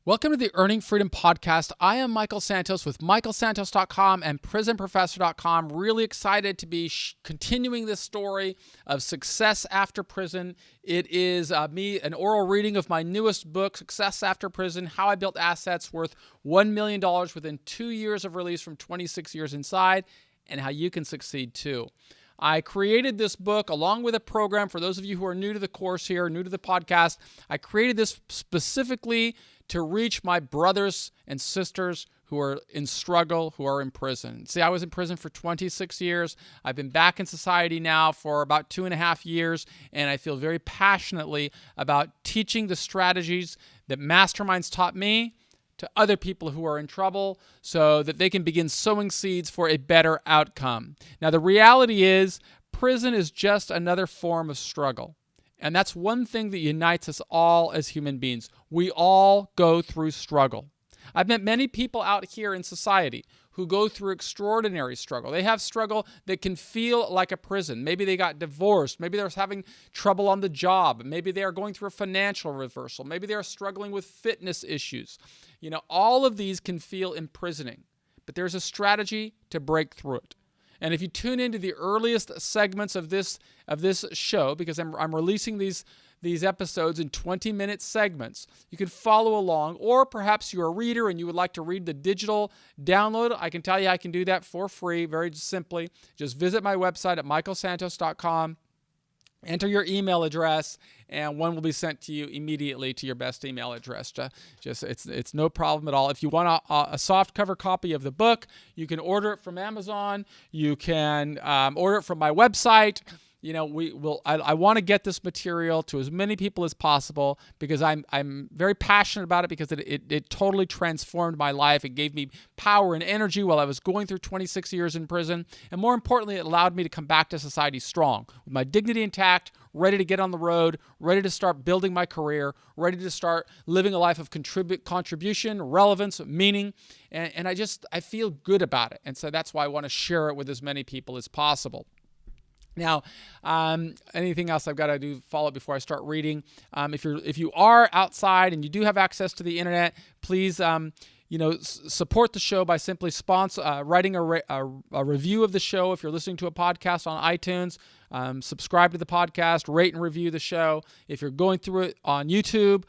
Welcome to the Earning Freedom Podcast. I am Michael Santos with michaelsantos.com and prisonprofessor.com. Really excited to be continuing this story of success after prison. It is an oral reading of my newest book, Success After Prison, How I Built Assets Worth $1 million within 2 years of release from 26 years inside, and how you can succeed too. I created this book along with a program. For those of you who are new to the course here, new to the podcast, I created this specifically to reach my brothers and sisters who are in struggle, who are in prison. See, I was in prison for 26 years. I've been back in society now for about 2.5 years, and I feel very passionately about teaching the strategies that masterminds taught me to other people who are in trouble so that they can begin sowing seeds for a better outcome. Now, the reality is prison is just another form of struggle. And that's one thing that unites us all as human beings. We all go through struggle. I've met many people out here in society who go through extraordinary struggle. They have struggle that can feel like a prison. Maybe they got divorced. Maybe they're having trouble on the job. Maybe they are going through a financial reversal. Maybe they are struggling with fitness issues. All of these can feel imprisoning, but there's a strategy to break through it. And if you tune into the earliest segments of this show, because I'm releasing these episodes in 20-minute segments, you can follow along. Or perhaps you're a reader and you would like to read the digital download. I can tell you I can do that for free, very simply. Just visit my website at michaelsantos.com. Enter your email address, and one will be sent to you immediately to your best email address. It's no problem at all. If you want a soft cover copy of the book, you can order it from Amazon. You can order it from my website. I want to get this material to as many people as possible because I'm very passionate about it, because it totally transformed my life. It gave me power and energy while I was going through 26 years in prison. And more importantly, it allowed me to come back to society strong, with my dignity intact, ready to get on the road, ready to start building my career, ready to start living a life of contribution, relevance, meaning. And I feel good about it. And so that's why I want to share it with as many people as possible. Now, anything else I've got to do follow up before I start reading? If you are outside and you do have access to the internet, please support the show by simply writing a review of the show. If you're listening to a podcast on iTunes, subscribe to the podcast, rate and review the show. If you're going through it on YouTube,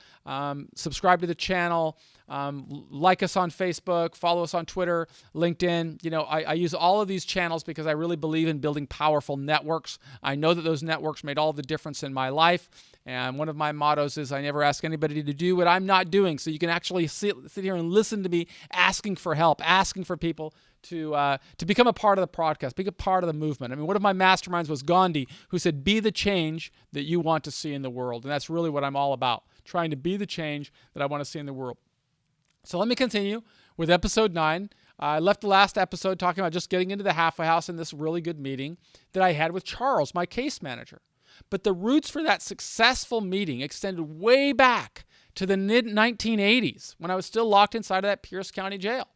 subscribe to the channel. Like us on Facebook, follow us on Twitter, LinkedIn. I use all of these channels because I really believe in building powerful networks. I know that those networks made all the difference in my life. And one of my mottos is I never ask anybody to do what I'm not doing. So you can actually sit here and listen to me asking for help, asking for people to become a part of the podcast, be a part of the movement. I mean, one of my masterminds was Gandhi, who said, be the change that you want to see in the world. And that's really what I'm all about, trying to be the change that I want to see in the world. So let me continue with episode 9. I left the last episode talking about just getting into the halfway house in this really good meeting that I had with Charles, my case manager. But the roots for that successful meeting extended way back to the mid-1980s when I was still locked inside of that Pierce County jail.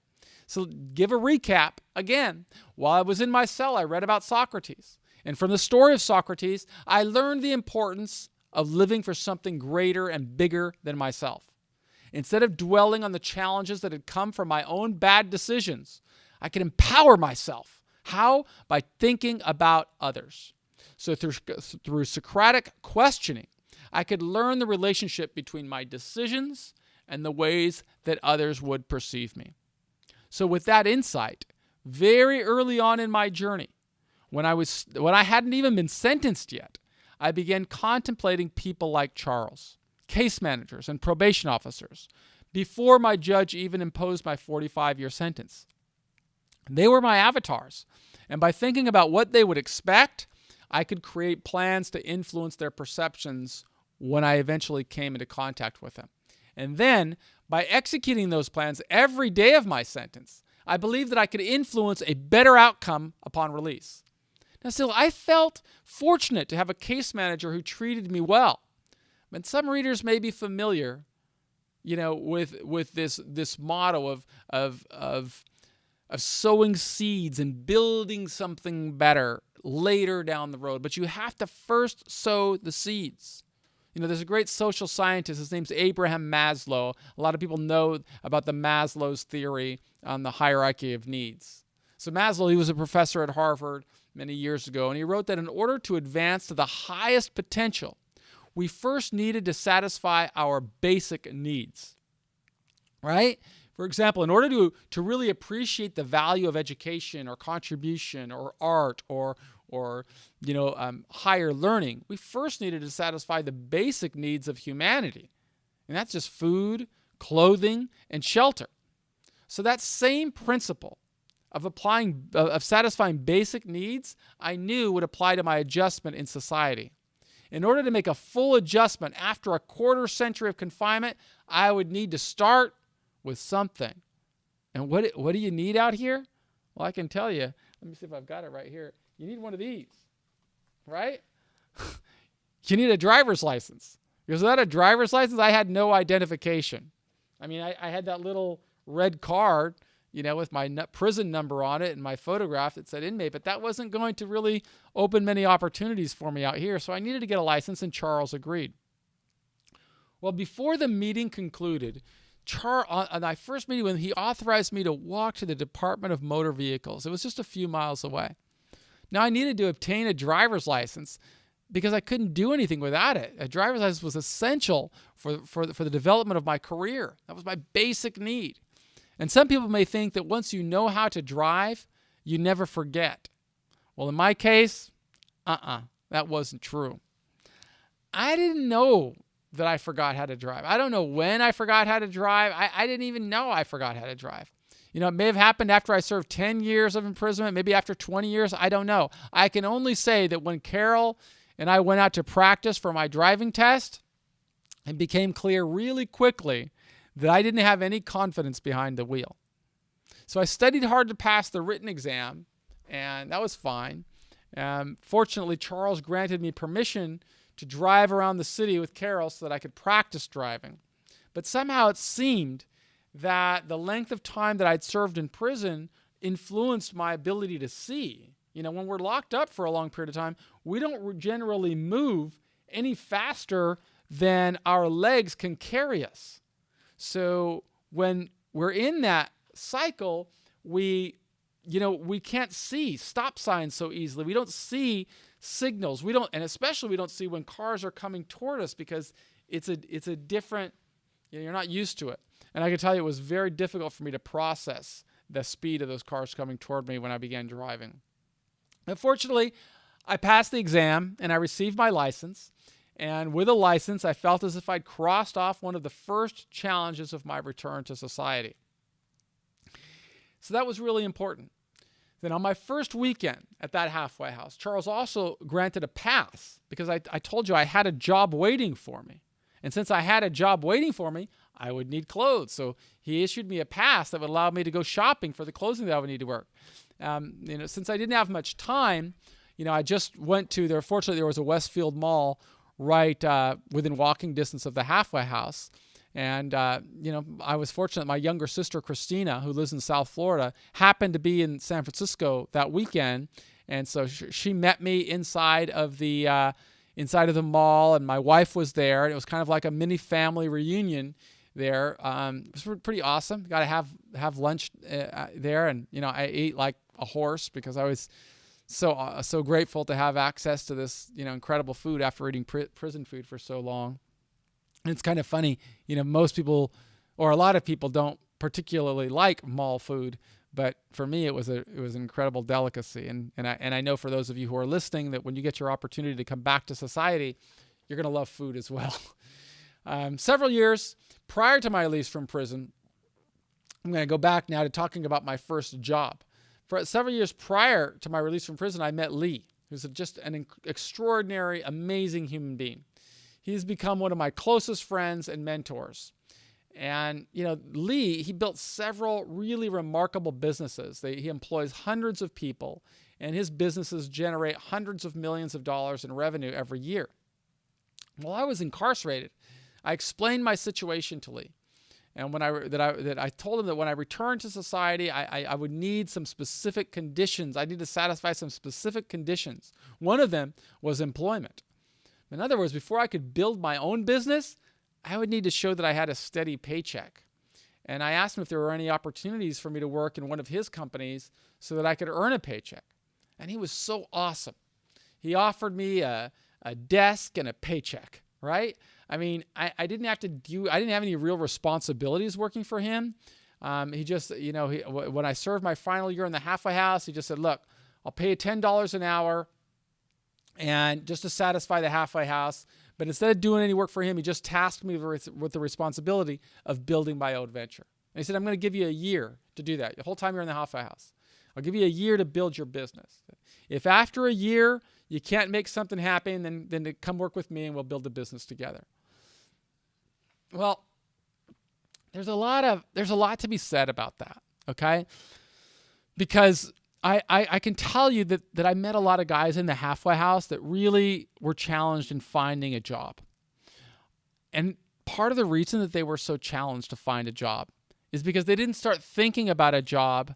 So give a recap. Again, while I was in my cell, I read about Socrates. And from the story of Socrates, I learned the importance of living for something greater and bigger than myself. Instead of dwelling on the challenges that had come from my own bad decisions, I could empower myself. How? By thinking about others. So through Socratic questioning, I could learn the relationship between my decisions and the ways that others would perceive me. So with that insight, very early on in my journey, when I hadn't even been sentenced yet, I began contemplating people like Charles, case managers and probation officers, before my judge even imposed my 45-year sentence. They were my avatars, and by thinking about what they would expect, I could create plans to influence their perceptions when I eventually came into contact with them. And then, by executing those plans every day of my sentence, I believed that I could influence a better outcome upon release. Now, still, I felt fortunate to have a case manager who treated me well. And some readers may be familiar, with this motto of sowing seeds and building something better later down the road. But you have to first sow the seeds. There's a great social scientist. His name's Abraham Maslow. A lot of people know about the Maslow's theory on the hierarchy of needs. So Maslow, he was a professor at Harvard many years ago, and he wrote that in order to advance to the highest potential, we first needed to satisfy our basic needs, right? For example, in order to really appreciate the value of education or contribution or art or higher learning, we first needed to satisfy the basic needs of humanity. And that's just food, clothing, and shelter. So that same principle of satisfying basic needs, I knew would apply to my adjustment in society. In order to make a full adjustment after a quarter century of confinement, I would need to start with something. And what do you need out here? Well, I can tell you. Let me see if I've got it right here. You need one of these, right? You need a driver's license. Because without a driver's license, I had no identification. I mean, I had that little red card, with my prison number on it and my photograph that said inmate, but that wasn't going to really open many opportunities for me out here. So I needed to get a license, and Charles agreed. Well, before the meeting concluded, on my first meeting, when he authorized me to walk to the Department of Motor Vehicles, it was just a few miles away. Now, I needed to obtain a driver's license because I couldn't do anything without it. A driver's license was essential for the development of my career. That was my basic need. And some people may think that once you know how to drive, you never forget. Well, in my case, that wasn't true. I didn't know that I forgot how to drive. I don't know when I forgot how to drive. I didn't even know I forgot how to drive. It may have happened after I served 10 years of imprisonment, maybe after 20 years. I don't know. I can only say that when Carol and I went out to practice for my driving test, it became clear really quickly that I didn't have any confidence behind the wheel. So I studied hard to pass the written exam, and that was fine. Fortunately, Charles granted me permission to drive around the city with Carol so that I could practice driving. But somehow it seemed that the length of time that I'd served in prison influenced my ability to see. When we're locked up for a long period of time, we don't generally move any faster than our legs can carry us. So when we're in that cycle, we can't see stop signs so easily. We don't see signals. And especially we don't see when cars are coming toward us because it's a different, you're not used to it. And I can tell you it was very difficult for me to process the speed of those cars coming toward me when I began driving. Unfortunately, I passed the exam and I received my license. And with a license, I felt as if I'd crossed off one of the first challenges of my return to society. So that was really important. Then on my first weekend at that halfway house, Charles also granted a pass because I told you I had a job waiting for me. And since I had a job waiting for me, I would need clothes. So he issued me a pass that would allow me to go shopping for the clothing that I would need to wear. Since I didn't have much time, I just went to fortunately, there was a Westfield Mall right within walking distance of the halfway house. And, I was fortunate. My younger sister, Christina, who lives in South Florida, happened to be in San Francisco that weekend. And so she met me inside of the mall, and my wife was there. And it was kind of like a mini family reunion there. It was pretty awesome. Got to have lunch there. And, I ate like a horse because I was so grateful to have access to this, incredible food after eating prison food for so long. And it's kind of funny, most people or a lot of people don't particularly like mall food, but for me it was an incredible delicacy. And I know for those of you who are listening that when you get your opportunity to come back to society, you're going to love food as well. Several years prior to my release from prison, I'm going to go back now to talking about my first job. For several years prior to my release from prison, I met Lee, who's just an extraordinary, amazing human being. He's become one of my closest friends and mentors. And, Lee, he built several really remarkable businesses. He employs hundreds of people, and his businesses generate hundreds of millions of dollars in revenue every year. While I was incarcerated, I explained my situation to Lee. And I told him that when I returned to society, I would need some specific conditions. I need to satisfy some specific conditions. One of them was employment. In other words, before I could build my own business, I would need to show that I had a steady paycheck. And I asked him if there were any opportunities for me to work in one of his companies so that I could earn a paycheck. And he was so awesome. He offered me a desk and a paycheck, right? I mean, I didn't have any real responsibilities working for him. He just, when I served my final year in the halfway house, he just said, look, I'll pay you $10 an hour and just to satisfy the halfway house. But instead of doing any work for him, he just tasked me with the responsibility of building my own venture. And he said, I'm going to give you a year to do that. The whole time you're in the halfway house, I'll give you a year to build your business. If after a year you can't make something happen, then come work with me and we'll build a business together. Well, there's a lot to be said about that, okay? Because I can tell you that I met a lot of guys in the halfway house that really were challenged in finding a job. And part of the reason that they were so challenged to find a job is because they didn't start thinking about a job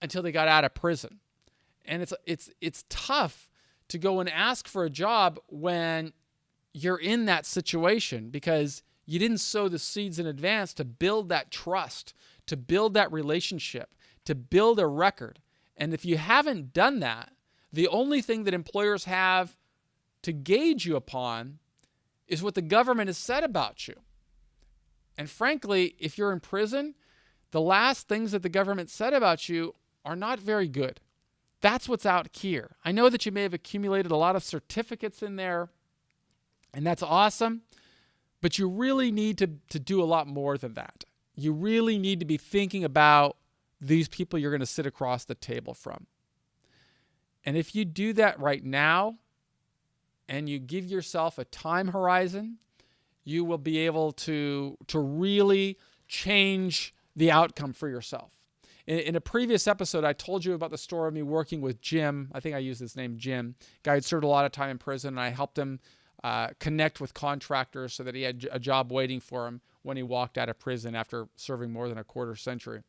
until they got out of prison. And it's tough to go and ask for a job when you're in that situation because you didn't sow the seeds in advance to build that trust, to build that relationship, to build a record. And if you haven't done that, the only thing that employers have to gauge you upon is what the government has said about you. And frankly, if you're in prison, the last things that the government said about you are not very good. That's what's out here. I know that you may have accumulated a lot of certificates in there, and that's awesome, but you really need to do a lot more than that. You really need to be thinking about these people you're going to sit across the table from. And if you do that right now, and you give yourself a time horizon, you will be able to really change the outcome for yourself. In a previous episode, I told you about the story of me working with Jim. I think I used his name, Jim. Guy had served a lot of time in prison, and I helped him connect with contractors so that he had a job waiting for him when he walked out of prison after serving more than a quarter century.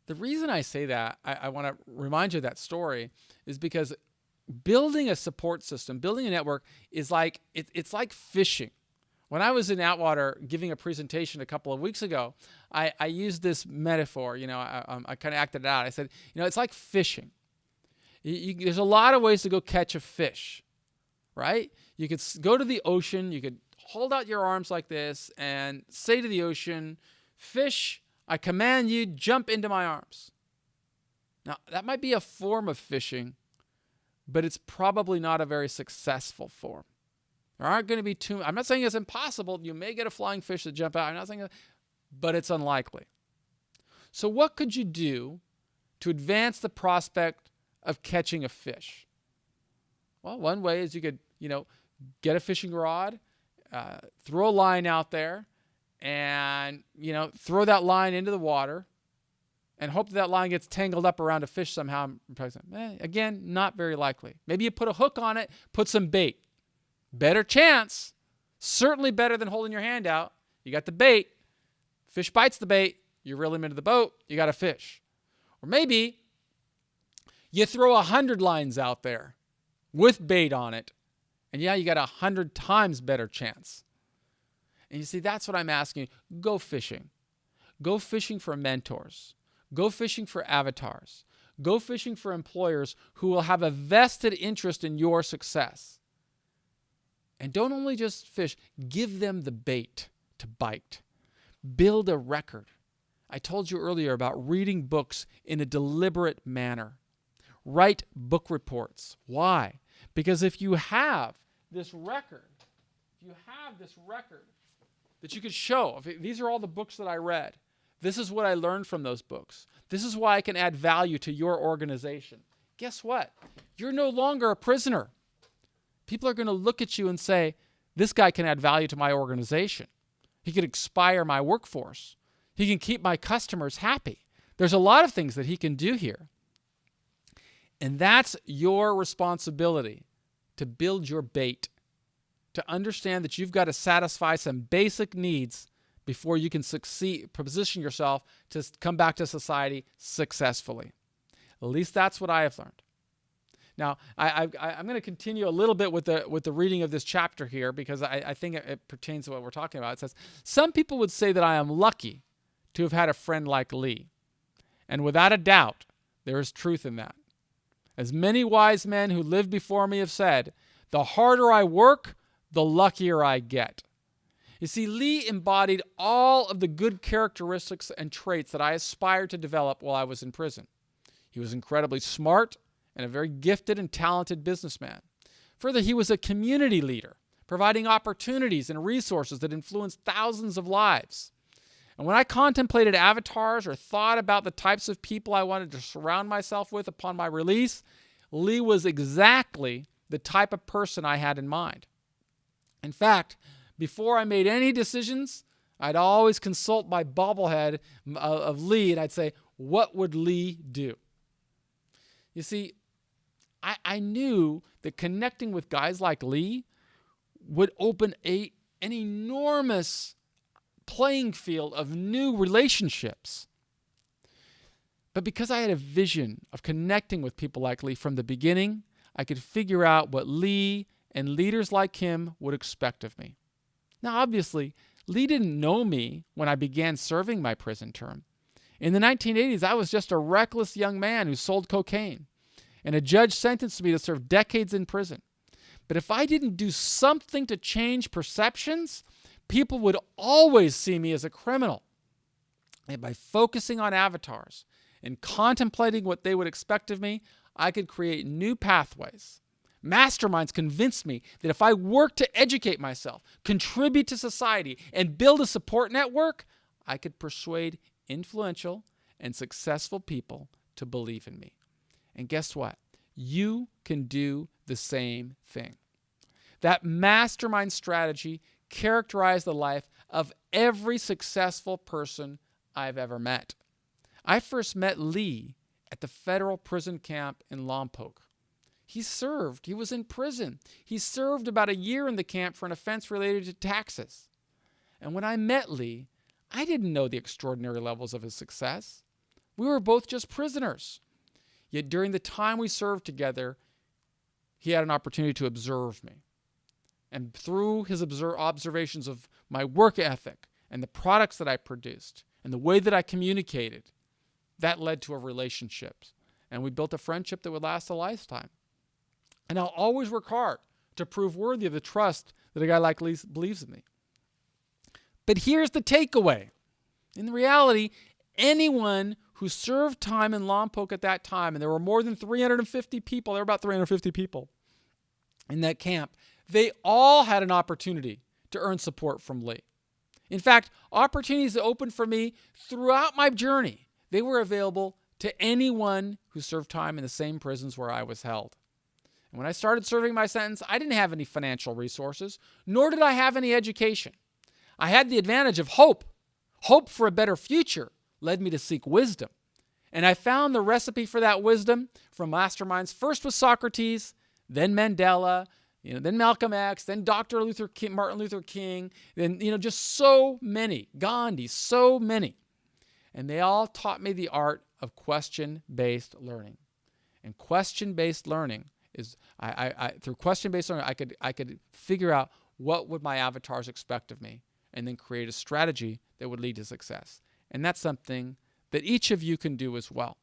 The reason I say that, I want to remind you of that story, is because building a support system, building a network is like, it's like fishing. When I was in Atwater giving a presentation a couple of weeks ago, I used this metaphor, I kind of acted it out. I said, it's like fishing. There's a lot of ways to go catch a fish, right? You could go to the ocean, you could hold out your arms like this and say to the ocean, fish, I command you, jump into my arms. Now, that might be a form of fishing, but it's probably not a very successful form. There aren't going to be I'm not saying it's impossible. You may get a flying fish to jump out. I'm not saying that, but it's unlikely. So what could you do to advance the prospect of catching a fish? Well, one way is you could, get a fishing rod, throw a line out there, and, throw that line into the water and hope that line gets tangled up around a fish somehow. Again, not very likely. Maybe you put a hook on it, put some bait. Better chance, certainly better than holding your hand out. You got the bait, fish bites the bait, you reel him into the boat, you got a fish. Or maybe you throw 100 lines out there with bait on it, and you got 100 times better chance. And you see, that's what I'm asking you. Go fishing. Go fishing for mentors. Go fishing for avatars. Go fishing for employers who will have a vested interest in your success. And don't only just fish, give them the bait to bite. Build a record. I told you earlier about reading books in a deliberate manner. Write book reports. Why? Because if you have this record, that you could show, these are all the books that I read. This is what I learned from those books. This is why I can add value to your organization. Guess what? You're no longer a prisoner. People are going to look at you and say, this guy can add value to my organization. He can inspire my workforce. He can keep my customers happy. There's a lot of things that he can do here. And that's your responsibility, to build your bait, to understand that you've got to satisfy some basic needs before you can succeed, position yourself to come back to society successfully. At least that's what I have learned. Now, I'm going to continue a little bit with the reading of this chapter here because I think it pertains to what we're talking about. It says, some people would say that I am lucky to have had a friend like Lee. And without a doubt, there is truth in that. As many wise men who lived before me have said, the harder I work, the luckier I get. You see, Lee embodied all of the good characteristics and traits that I aspired to develop while I was in prison. He was incredibly smart and a very gifted and talented businessman. Further, he was a community leader, providing opportunities and resources that influenced thousands of lives. And when I contemplated avatars or thought about the types of people I wanted to surround myself with upon my release, Lee was exactly the type of person I had in mind. In fact, before I made any decisions, I'd always consult my bobblehead of Lee, and I'd say, what would Lee do? You see, I knew that connecting with guys like Lee would open an enormous playing field of new relationships. But because I had a vision of connecting with people like Lee from the beginning, I could figure out what Lee and leaders like him would expect of me. Now, obviously, Lee didn't know me when I began serving my prison term. In the 1980s, I was just a reckless young man who sold cocaine, and a judge sentenced me to serve decades in prison. But if I didn't do something to change perceptions, people would always see me as a criminal. And by focusing on avatars and contemplating what they would expect of me, I could create new pathways. Masterminds convinced me that if I worked to educate myself, contribute to society, and build a support network, I could persuade influential and successful people to believe in me. And guess what? You can do the same thing. That mastermind strategy characterized the life of every successful person I've ever met. I first met Lee at the federal prison camp in Lompoc. He was in prison. He served about a year in the camp for an offense related to taxes. And when I met Lee, I didn't know the extraordinary levels of his success. We were both just prisoners. Yet during the time we served together, he had an opportunity to observe me. And through his observations of my work ethic and the products that I produced and the way that I communicated, that led to a relationship. And we built a friendship that would last a lifetime. And I'll always work hard to prove worthy of the trust that a guy like Lee believes in me. But here's the takeaway. In reality, anyone who served time in Lompoc at that time, and there were more than 350 people, there were about 350 people in that camp, they all had an opportunity to earn support from Lee. In fact, opportunities that opened for me throughout my journey, they were available to anyone who served time in the same prisons where I was held. And when I started serving my sentence, I didn't have any financial resources, nor did I have any education. I had the advantage of hope. Hope for a better future led me to seek wisdom. And I found the recipe for that wisdom from masterminds, first with Socrates, then Mandela, then Malcolm X, then Martin Luther King, then, just so many, Gandhi, so many. And they all taught me the art of question-based learning. And question-based learning is, through question-based learning, I could figure out what would my avatars expect of me, and then create a strategy that would lead to success. And that's something that each of you can do as well.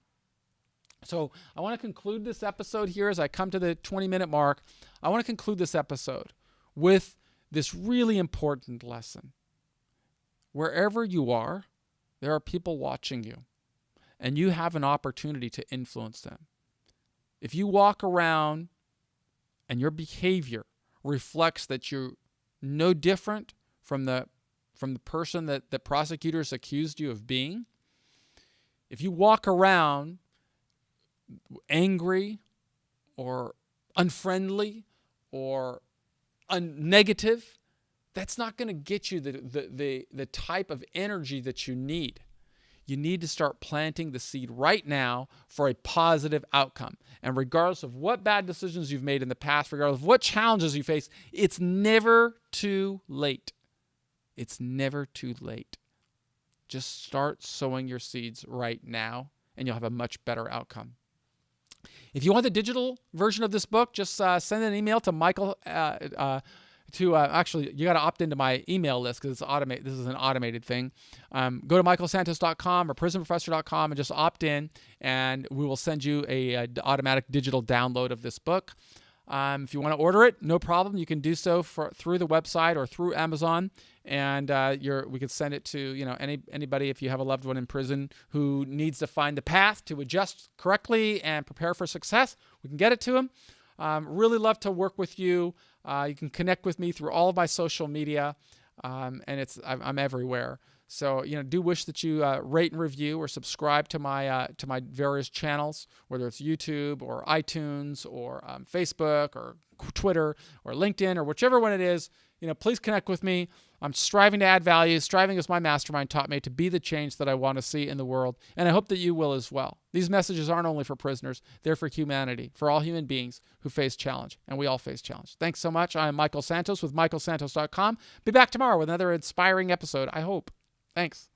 So I want to conclude this episode here as I come to the 20-minute mark. I want to conclude this episode with this really important lesson. Wherever you are, there are people watching you, and you have an opportunity to influence them. If you walk around and your behavior reflects that you're no different from the person that the prosecutors accused you of being, if you walk around angry or unfriendly or negative, that's not going to get you the type of energy that you need. You need to start planting the seed right now for a positive outcome. And regardless of what bad decisions you've made in the past, regardless of what challenges you face, it's never too late. It's never too late. Just start sowing your seeds right now, and you'll have a much better outcome. If you want the digital version of this book, just send an email to Michael. Actually, you got to opt into my email list because it's automated. This is an automated thing. Go to michaelsantos.com or prisonprofessor.com and just opt in, and we will send you a automatic digital download of this book. If you want to order it, no problem. You can do so through the website or through Amazon, and we could send it to anybody. If you have a loved one in prison who needs to find the path to adjust correctly and prepare for success, we can get it to them. Really love to work with you. You can connect with me through all of my social media, and I'm everywhere. So do wish that you rate and review or subscribe to my various channels, whether it's YouTube or iTunes or Facebook or Twitter or LinkedIn or whichever one it is. Please connect with me. I'm striving to add value. Striving, as my mastermind taught me, to be the change that I want to see in the world, and I hope that you will as well. These messages aren't only for prisoners; they're for humanity, for all human beings who face challenge, and we all face challenge. Thanks so much. I am Michael Santos with michaelsantos.com. Be back tomorrow with another inspiring episode, I hope. Thanks.